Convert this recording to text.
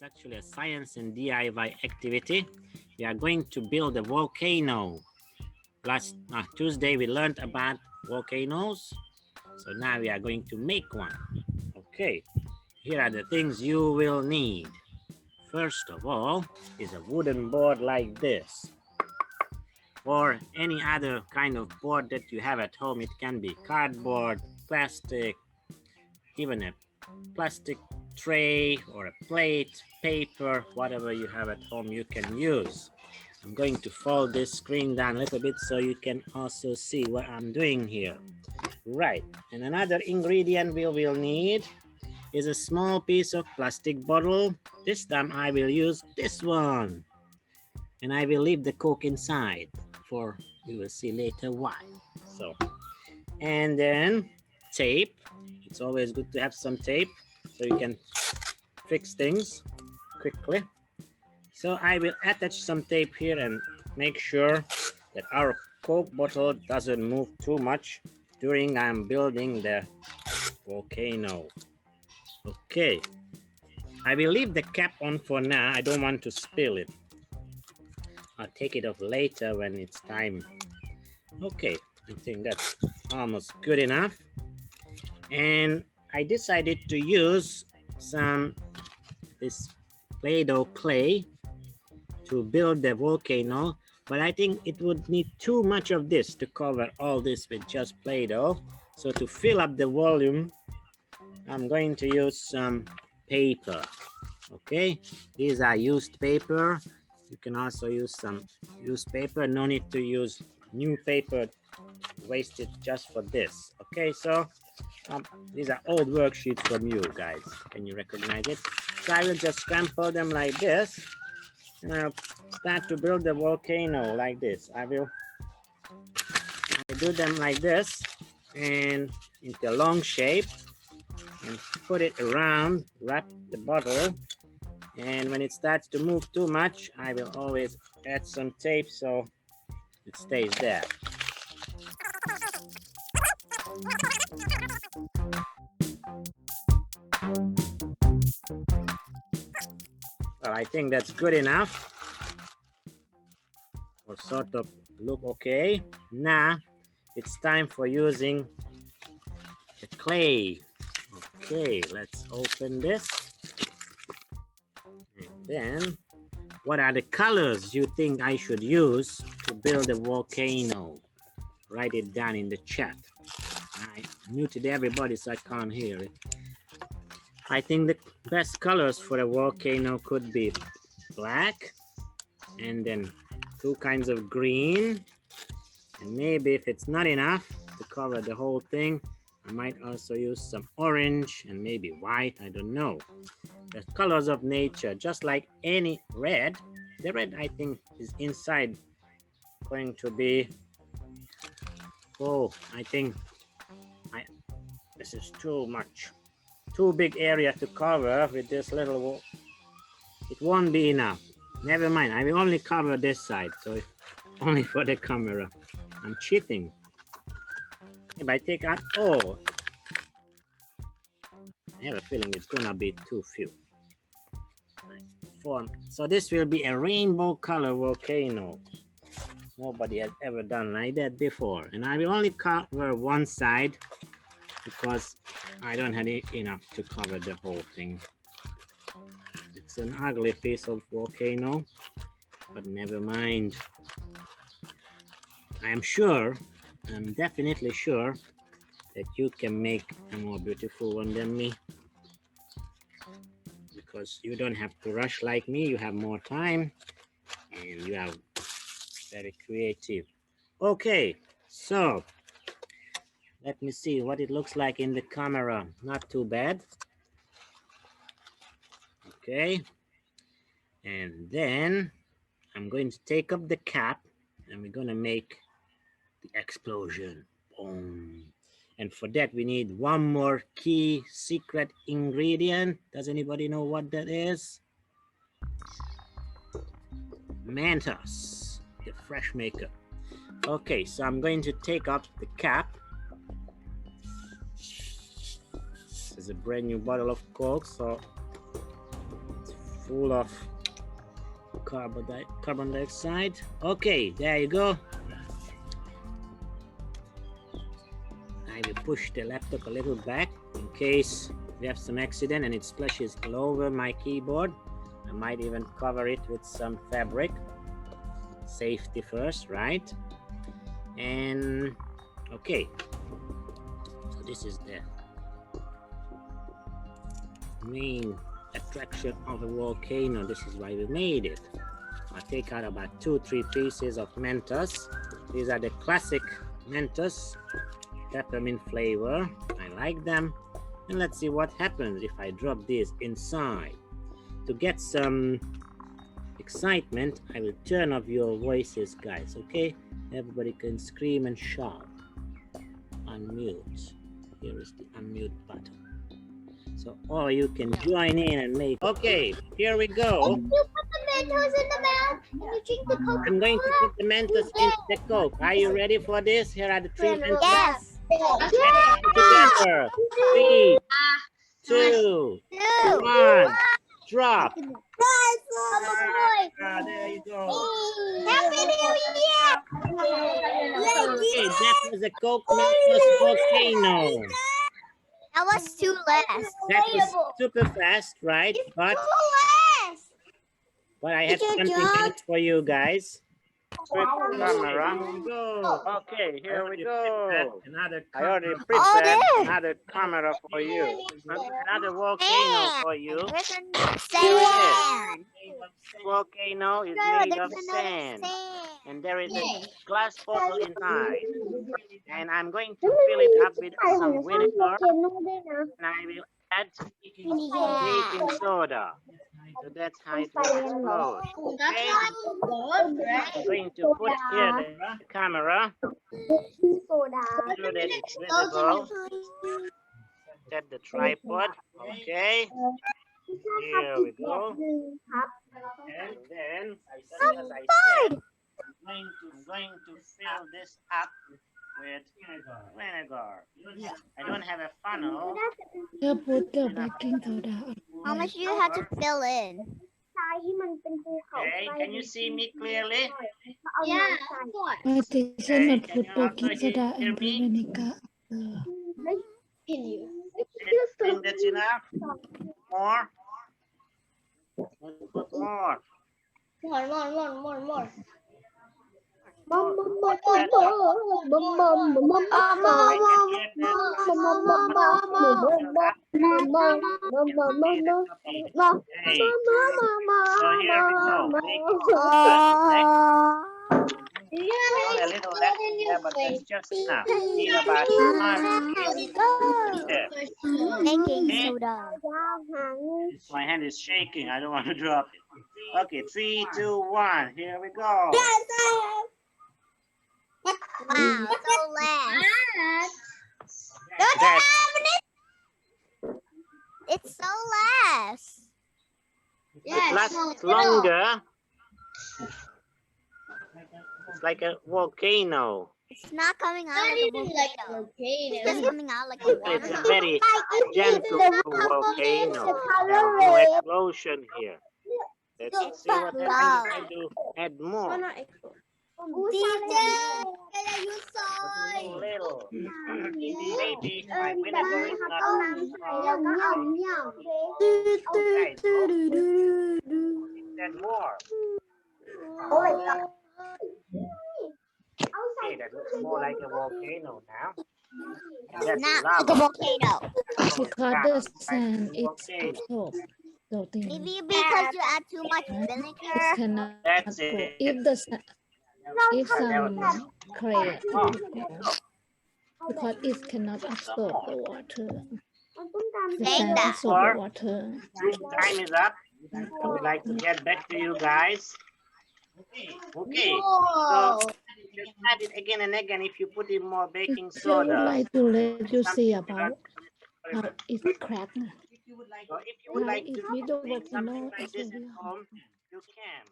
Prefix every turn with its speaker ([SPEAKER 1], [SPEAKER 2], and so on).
[SPEAKER 1] It's actually a science and DIY activity. We are going to build a volcano. Last Tuesday we learned about volcanoes. So now we are going to make one. Okay, here are the things you will need. First of all is a wooden board like this. Or any other kind of board that you have at home. It can be cardboard, plastic, even a plastic tray or a plate, paper, whatever you have at home you can use. I'm going to fold this screen down a little bit so you can also see what I'm doing here. Right, and another ingredient we will need is a small piece of plastic bottle. This time I will use this one. And I will leave the Coke inside for you will see later why. So, and then tape. It's always good to have some tape so you can fix things quickly. So I will attach some tape here and make sure that our Coke bottle doesn't move too much during I'm building the volcano. Okay, I will leave the cap on for now. I don't want to spill it. I'll take it off later when it's time. Okay, I think that's almost good enough. And I decided to use this Play-Doh clay to build the volcano, but I think it would need too much of this to cover all this with just Play-Doh. So to fill up the volume, I'm going to use some paper. Okay, these are used paper. You can also use some used paper. No need to use new paper wasted just for this. Okay, so these are old worksheets from you guys. Can you recognize it? So I will just crumple them like this. And I'll start to build the volcano like this. I do them like this and into a long shape and put it around, wrap the bottle. And when it starts to move too much, I will always add some tape so it stays there. Well, I think that's good enough. Or sort of look okay. Now it's time for using the clay. Okay, let's open this. And then, what are the colors you think I should use to build a volcano? Write it down in the chat. I muted everybody so I can't hear it. I think the best colors for a volcano could be black, and then two kinds of green, and maybe if it's not enough to cover the whole thing, I might also use some orange and maybe white, I don't know. The colors of nature, just like any red. The red I think is inside going to be, I think this is too much. Too big area to cover with this little, it won't be enough. Never mind, I will only cover this side, so only for the camera. I'm cheating. If I take out, I have a feeling it's gonna be too few. So this will be a rainbow color volcano. Nobody has ever done like that before. And I will only cover one side because I don't have enough to cover the whole thing. It's an ugly piece of volcano, but never mind. I'm definitely sure that you can make a more beautiful one than me. Because you don't have to rush like me, you have more time, and you are very creative. Okay, so let me see what it looks like in the camera. Not too bad. Okay, and then I'm going to take up the cap and we're gonna make the explosion. Boom. And for that we need one more key secret ingredient. Does anybody know what that is? Mentos, the fresh maker. Okay, so I'm going to take up the cap. This is a brand new bottle of Coke, so it's full of carbon dioxide. Okay, there you go. I will push the laptop a little back in case we have some accident and it splashes all over my keyboard. I might even cover it with some fabric. Safety first, right? And okay, so this is the main attraction of a volcano. This is why we made it. I'll take out about 2-3 pieces of Mentos. These are the classic Mentos, peppermint flavor. I like them. And let's see what happens if I drop this inside. To get some excitement, I will turn off your voices, guys, okay? Everybody can scream and shout. Unmute. Here is the unmute button. So all you can join in and make. Okay, here we go.
[SPEAKER 2] You put the Mentos in the mouth and you drink the Coke.
[SPEAKER 1] I'm going to put the Mentos into the Coke. Are you ready for this? Here are the 3 Mentos.
[SPEAKER 2] Yes.
[SPEAKER 1] Together. 3, 2, 1. Drop. There you go.
[SPEAKER 2] Happy New Year.
[SPEAKER 1] Okay, that was a Coke Mentos volcano.
[SPEAKER 2] That was too last.
[SPEAKER 1] That was super fast, right? But I have something else for you guys. Flip camera. Go. Okay, here we go. I already prepared another camera for you. Another volcano for you. Volcano is made of sand. And there is a glass bottle inside. And I'm going to fill it up with some vinegar. And I will add baking soda. So that's how it will explode. Okay? I'm going to put here the camera so that it's visible. Set the tripod. Okay. Here we go. And then, as I said, I'm going to fill this up with vinegar. I don't have a funnel.
[SPEAKER 3] You put the baking soda.
[SPEAKER 2] How much do you have to fill in?
[SPEAKER 1] Okay, can you see me clearly?
[SPEAKER 2] Yeah, of course.
[SPEAKER 3] I think
[SPEAKER 1] Okay,
[SPEAKER 3] not
[SPEAKER 1] can
[SPEAKER 3] put
[SPEAKER 1] you also
[SPEAKER 3] baking soda
[SPEAKER 1] hear
[SPEAKER 3] and
[SPEAKER 1] me?
[SPEAKER 3] vinegar.
[SPEAKER 1] I think that's enough. More. Let's put more.
[SPEAKER 2] More.
[SPEAKER 1] Hey, so here we go. Only a little left here, but that's just enough. Need about 1
[SPEAKER 2] Baking soda.
[SPEAKER 1] My hand is shaking. I don't want to drop it. Okay, 3, 2, 1. Here we go.
[SPEAKER 2] Wow, so last.
[SPEAKER 1] That's
[SPEAKER 2] It's so last.
[SPEAKER 1] it lasts longer. It's like a volcano.
[SPEAKER 2] It's not coming out like a volcano. It's just coming out like a
[SPEAKER 1] It's a
[SPEAKER 2] water.
[SPEAKER 1] very gentle volcano. There's no explosion here. Let's see what happens if I do add more.
[SPEAKER 2] DJ, can you say?
[SPEAKER 1] Little. Maybe my vinegar is not okay, add more. Okay, that looks more like a volcano now. And that's
[SPEAKER 2] Not
[SPEAKER 1] lava.
[SPEAKER 2] like a volcano.
[SPEAKER 3] Because the sand is absorbed. So
[SPEAKER 2] Maybe because you add too much
[SPEAKER 3] it
[SPEAKER 2] vinegar.
[SPEAKER 3] cannot
[SPEAKER 1] That's
[SPEAKER 3] go.
[SPEAKER 1] it.
[SPEAKER 3] If some clay because it cannot absorb the water. The sand absorb the water.
[SPEAKER 1] Time is up. I would like to get back to you guys. Okay, so just add it again and again if you put in more baking
[SPEAKER 3] I would
[SPEAKER 1] soda.
[SPEAKER 3] like to let you see about how it cracked.
[SPEAKER 1] So if you would like to
[SPEAKER 3] If we don't
[SPEAKER 1] make something
[SPEAKER 3] volcano,
[SPEAKER 1] like
[SPEAKER 3] it's
[SPEAKER 1] this at
[SPEAKER 3] very
[SPEAKER 1] home, you can.